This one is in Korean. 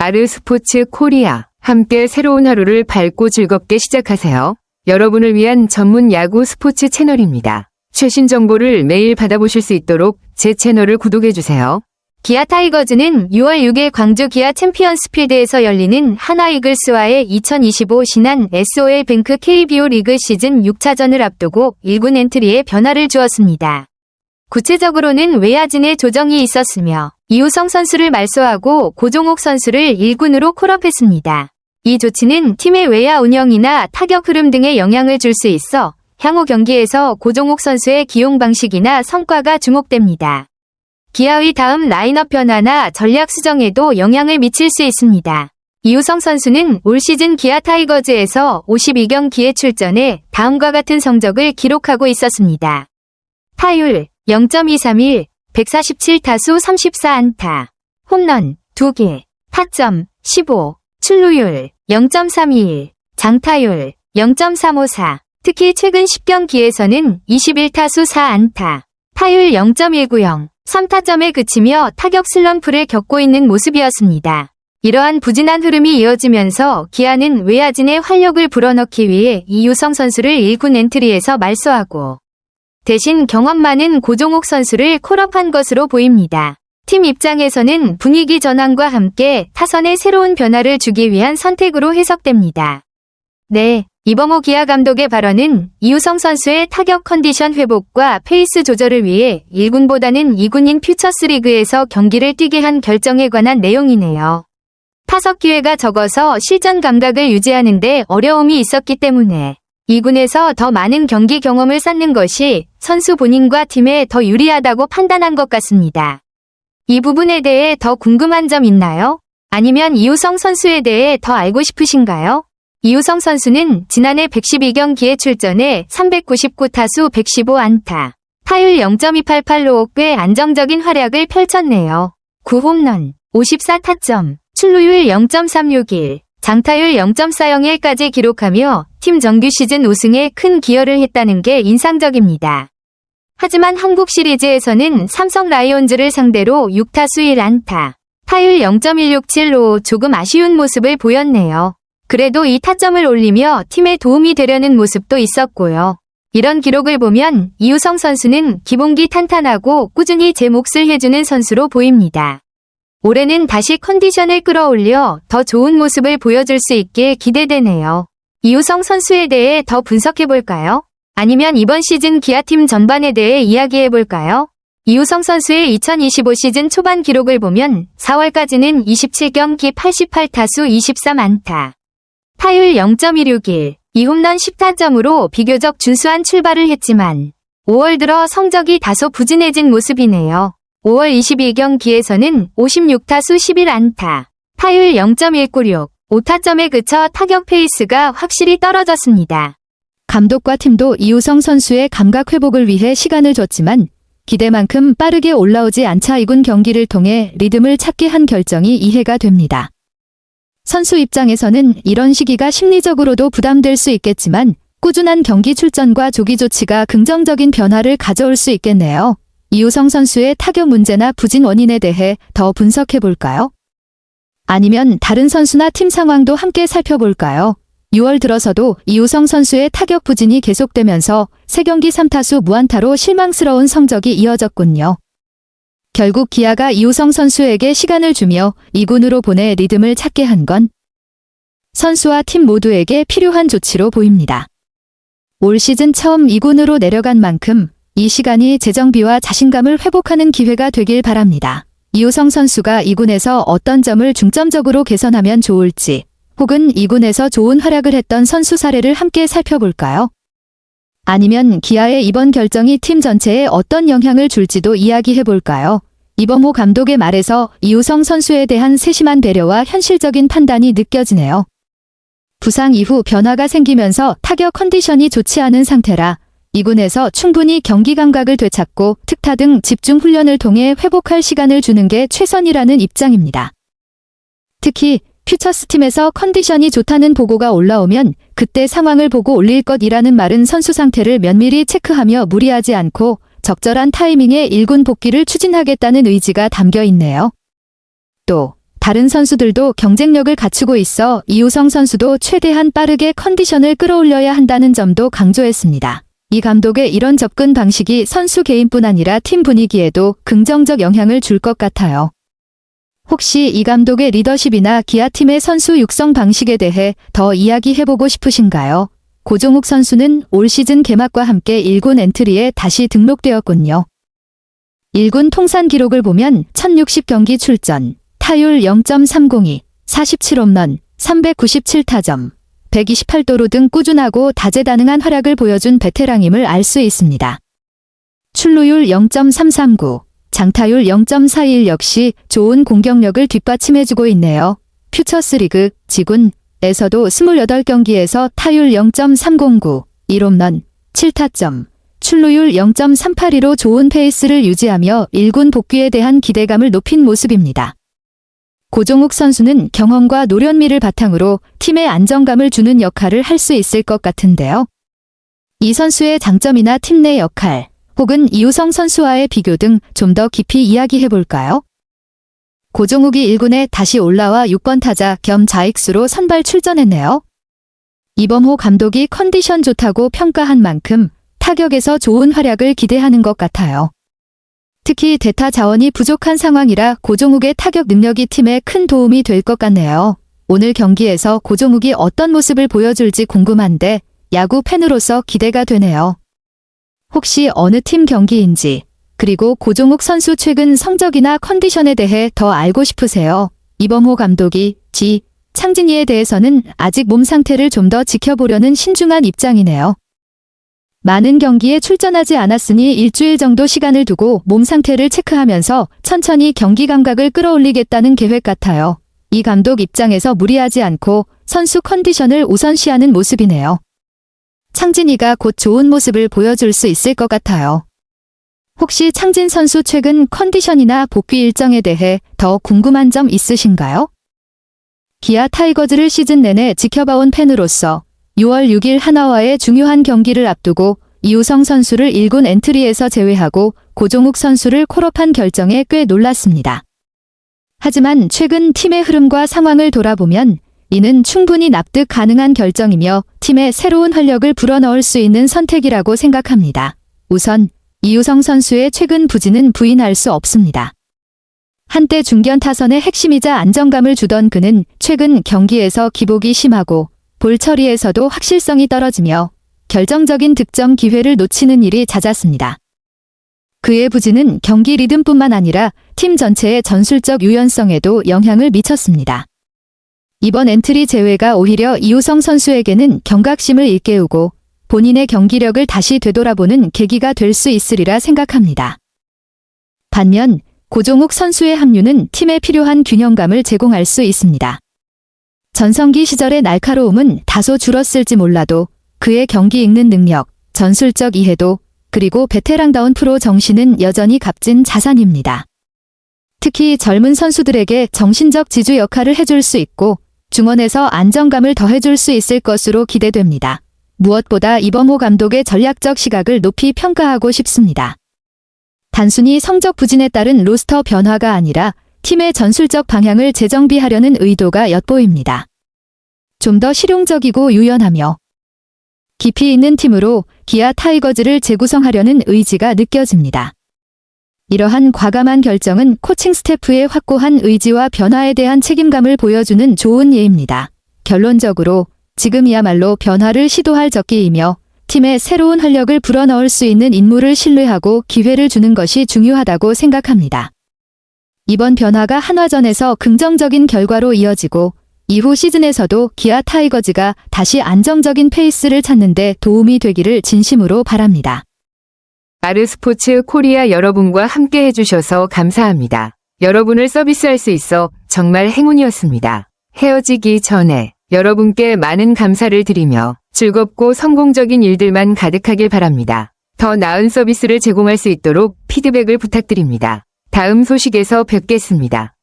아르스포츠 코리아. 함께 새로운 하루를 밝고 즐겁게 시작하세요. 여러분을 위한 전문 야구 스포츠 채널입니다. 최신 정보를 매일 받아보실 수 있도록 제 채널을 구독해주세요. 기아 타이거즈는 6월 6일 광주 기아 챔피언스필드에서 열리는 하나 이글스와의 2025 신한 SOL뱅크 KBO 리그 시즌 6차전을 앞두고 1군 엔트리에 변화를 주었습니다. 구체적으로는 외야진의 조정이 있었으며 이우성 선수를 말소하고 고종옥 선수를 1군으로 콜업했습니다. 이 조치는 팀의 외야 운영이나 타격 흐름 등에 영향을 줄 수 있어 향후 경기에서 고종옥 선수의 기용 방식이나 성과가 주목됩니다. 기아의 다음 라인업 변화나 전략 수정에도 영향을 미칠 수 있습니다. 이우성 선수는 올 시즌 기아 타이거즈에서 52경기에 출전해 다음과 같은 성적을 기록하고 있었습니다. 타율 0.231, 147타수 34안타, 홈런 2개, 타점 15, 출루율 0.321, 장타율 0.354, 특히 최근 10경기에서는 21타수 4안타, 타율 0.190, 3타점에 그치며 타격 슬럼프를 겪고 있는 모습이었습니다. 이러한 부진한 흐름이 이어지면서 기아는 외야진의 활력을 불어넣기 위해 이우성 선수를 1군 엔트리에서 말소하고 대신 경험 많은 고종옥 선수를 콜업한 것으로 보입니다. 팀 입장에서는 분위기 전환과 함께 타선에 새로운 변화를 주기 위한 선택으로 해석됩니다. 네, 이범호 기아 감독의 발언은 이우성 선수의 타격 컨디션 회복과 페이스 조절을 위해 1군보다는 2군인 퓨처스리그에서 경기를 뛰게 한 결정에 관한 내용이네요. 타석 기회가 적어서 실전 감각을 유지하는 데 어려움이 있었기 때문에 2군에서 더 많은 경기 경험을 쌓는 것이 선수 본인과 팀에 더 유리하다고 판단한 것 같습니다. 이 부분에 대해 더 궁금한 점 있나요? 아니면 이우성 선수에 대해 더 알고 싶으신가요? 이우성 선수는 지난해 112경기에 출전해 399타수 115안타, 타율 0.288로 꽤 안정적인 활약을 펼쳤네요. 9홈런, 54타점, 출루율 0.361, 장타율 0.401까지 기록하며 팀 정규 시즌 우승에 큰 기여를 했다는 게 인상적입니다. 하지만 한국 시리즈에서는 삼성 라이온즈를 상대로 6타수 1안타, 타율 0.167로 조금 아쉬운 모습을 보였네요. 그래도 이 타점을 올리며 팀에 도움이 되려는 모습도 있었고요. 이런 기록을 보면 이우성 선수는 기본기 탄탄하고 꾸준히 제 몫을 해주는 선수로 보입니다. 올해는 다시 컨디션을 끌어올려 더 좋은 모습을 보여줄 수 있게 기대되네요. 이우성 선수에 대해 더 분석해볼까요? 아니면 이번 시즌 기아팀 전반에 대해 이야기해볼까요? 이우성 선수의 2025 시즌 초반 기록을 보면 4월까지는 27경기 88타수 23안타, 타율 0.161, 2홈런 10타점으로 비교적 준수한 출발을 했지만 5월 들어 성적이 다소 부진해진 모습이네요. 5월 22경기에서는 56타수 11안타, 타율 0.196, 5타점에 그쳐 타격 페이스가 확실히 떨어졌습니다. 감독과 팀도 이우성 선수의 감각 회복을 위해 시간을 줬지만 기대만큼 빠르게 올라오지 않자 2군 경기를 통해 리듬을 찾게 한 결정이 이해가 됩니다. 선수 입장에서는 이런 시기가 심리적으로도 부담될 수 있겠지만 꾸준한 경기 출전과 조기 조치가 긍정적인 변화를 가져올 수 있겠네요. 이우성 선수의 타격 문제나 부진 원인에 대해 더 분석해 볼까요? 아니면 다른 선수나 팀 상황도 함께 살펴볼까요? 6월 들어서도 이우성 선수의 타격 부진이 계속되면서 3경기 3타수 무안타로 실망스러운 성적이 이어졌군요. 결국 기아가 이우성 선수에게 시간을 주며 2군으로 보내 리듬을 찾게 한 건 선수와 팀 모두에게 필요한 조치로 보입니다. 올 시즌 처음 2군으로 내려간 만큼 이 시간이 재정비와 자신감을 회복하는 기회가 되길 바랍니다. 이우성 선수가 2군에서 어떤 점을 중점적으로 개선하면 좋을지, 혹은 2군에서 좋은 활약을 했던 선수 사례를 함께 살펴볼까요? 아니면 기아의 이번 결정이 팀 전체에 어떤 영향을 줄지도 이야기해볼까요? 이범호 감독의 말에서 이우성 선수에 대한 세심한 배려와 현실적인 판단이 느껴지네요. 부상 이후 변화가 생기면서 타격 컨디션이 좋지 않은 상태라 2군에서 충분히 경기 감각을 되찾고 특타 등 집중 훈련을 통해 회복할 시간을 주는 게 최선이라는 입장입니다. 특히 퓨처스 팀에서 컨디션이 좋다는 보고가 올라오면 그때 상황을 보고 올릴 것이라는 말은 선수 상태를 면밀히 체크하며 무리하지 않고 적절한 타이밍에 1군 복귀를 추진하겠다는 의지가 담겨 있네요. 또 다른 선수들도 경쟁력을 갖추고 있어 이우성 선수도 최대한 빠르게 컨디션을 끌어올려야 한다는 점도 강조했습니다. 이 감독의 이런 접근 방식이 선수 개인뿐 아니라 팀 분위기에도 긍정적 영향을 줄 것 같아요. 혹시 이 감독의 리더십이나 기아팀의 선수 육성 방식에 대해 더 이야기해보고 싶으신가요? 고종욱 선수는 올 시즌 개막과 함께 1군 엔트리에 다시 등록되었군요. 1군 통산 기록을 보면 1060경기 출전, 타율 0.302, 47홈런, 397타점, 128도루 등 꾸준하고 다재다능한 활약을 보여준 베테랑임을 알 수 있습니다. 출루율 0.339, 장타율 0.41 역시 좋은 공격력을 뒷받침해주고 있네요. 퓨처스리그, 지군에서도 28경기에서 타율 0.309, 1홈런, 7타점, 출루율 0.382로 좋은 페이스를 유지하며 1군 복귀에 대한 기대감을 높인 모습입니다. 고종욱 선수는 경험과 노련미를 바탕으로 팀에 안정감을 주는 역할을 할 수 있을 것 같은데요. 이 선수의 장점이나 팀 내 역할, 혹은 이우성 선수와의 비교 등 좀 더 깊이 이야기해볼까요? 고종욱이 1군에 다시 올라와 6번 타자 겸 좌익수로 선발 출전했네요. 이범호 감독이 컨디션 좋다고 평가한 만큼 타격에서 좋은 활약을 기대하는 것 같아요. 특히 대타 자원이 부족한 상황이라 고종욱의 타격 능력이 팀에 큰 도움이 될 것 같네요. 오늘 경기에서 고종욱이 어떤 모습을 보여줄지 궁금한데 야구 팬으로서 기대가 되네요. 혹시 어느 팀 경기인지, 그리고 고종욱 선수 최근 성적이나 컨디션에 대해 더 알고 싶으세요? 이범호 감독이 창진이에 대해서는 아직 몸 상태를 좀 더 지켜보려는 신중한 입장이네요. 많은 경기에 출전하지 않았으니 일주일 정도 시간을 두고 몸 상태를 체크하면서 천천히 경기 감각을 끌어올리겠다는 계획 같아요. 이 감독 입장에서 무리하지 않고 선수 컨디션을 우선시하는 모습이네요. 창진이가 곧 좋은 모습을 보여줄 수 있을 것 같아요. 혹시 창진 선수 최근 컨디션이나 복귀 일정에 대해 더 궁금한 점 있으신가요? 기아 타이거즈를 시즌 내내 지켜봐온 팬으로서 6월 6일 하나와의 중요한 경기를 앞두고 이우성 선수를 1군 엔트리에서 제외하고 고종욱 선수를 콜업한 결정에 꽤 놀랐습니다. 하지만 최근 팀의 흐름과 상황을 돌아보면 이는 충분히 납득 가능한 결정이며 팀에 새로운 활력을 불어넣을 수 있는 선택이라고 생각합니다. 우선 이우성 선수의 최근 부진은 부인할 수 없습니다. 한때 중견 타선의 핵심이자 안정감을 주던 그는 최근 경기에서 기복이 심하고 볼 처리에서도 확실성이 떨어지며 결정적인 득점 기회를 놓치는 일이 잦았습니다. 그의 부진은 경기 리듬뿐만 아니라 팀 전체의 전술적 유연성에도 영향을 미쳤습니다. 이번 엔트리 제외가 오히려 이우성 선수에게는 경각심을 일깨우고 본인의 경기력을 다시 되돌아보는 계기가 될 수 있으리라 생각합니다. 반면 고종욱 선수의 합류는 팀에 필요한 균형감을 제공할 수 있습니다. 전성기 시절의 날카로움은 다소 줄었을지 몰라도 그의 경기 읽는 능력, 전술적 이해도, 그리고 베테랑다운 프로 정신은 여전히 값진 자산입니다. 특히 젊은 선수들에게 정신적 지주 역할을 해줄 수 있고 중원에서 안정감을 더해줄 수 있을 것으로 기대됩니다. 무엇보다 이범호 감독의 전략적 시각을 높이 평가하고 싶습니다. 단순히 성적 부진에 따른 로스터 변화가 아니라 팀의 전술적 방향을 재정비하려는 의도가 엿보입니다. 좀 더 실용적이고 유연하며 깊이 있는 팀으로 기아 타이거즈를 재구성하려는 의지가 느껴집니다. 이러한 과감한 결정은 코칭 스태프의 확고한 의지와 변화에 대한 책임감을 보여주는 좋은 예입니다. 결론적으로 지금이야말로 변화를 시도할 적기이며 팀에 새로운 활력을 불어넣을 수 있는 인물을 신뢰하고 기회를 주는 것이 중요하다고 생각합니다. 이번 변화가 한화전에서 긍정적인 결과로 이어지고 이후 시즌에서도 기아 타이거즈가 다시 안정적인 페이스를 찾는 데 도움이 되기를 진심으로 바랍니다. 아르스포츠 코리아 여러분과 함께 해주셔서 감사합니다. 여러분을 서비스할 수 있어 정말 행운이었습니다. 헤어지기 전에 여러분께 많은 감사를 드리며 즐겁고 성공적인 일들만 가득하길 바랍니다. 더 나은 서비스를 제공할 수 있도록 피드백을 부탁드립니다. 다음 소식에서 뵙겠습니다.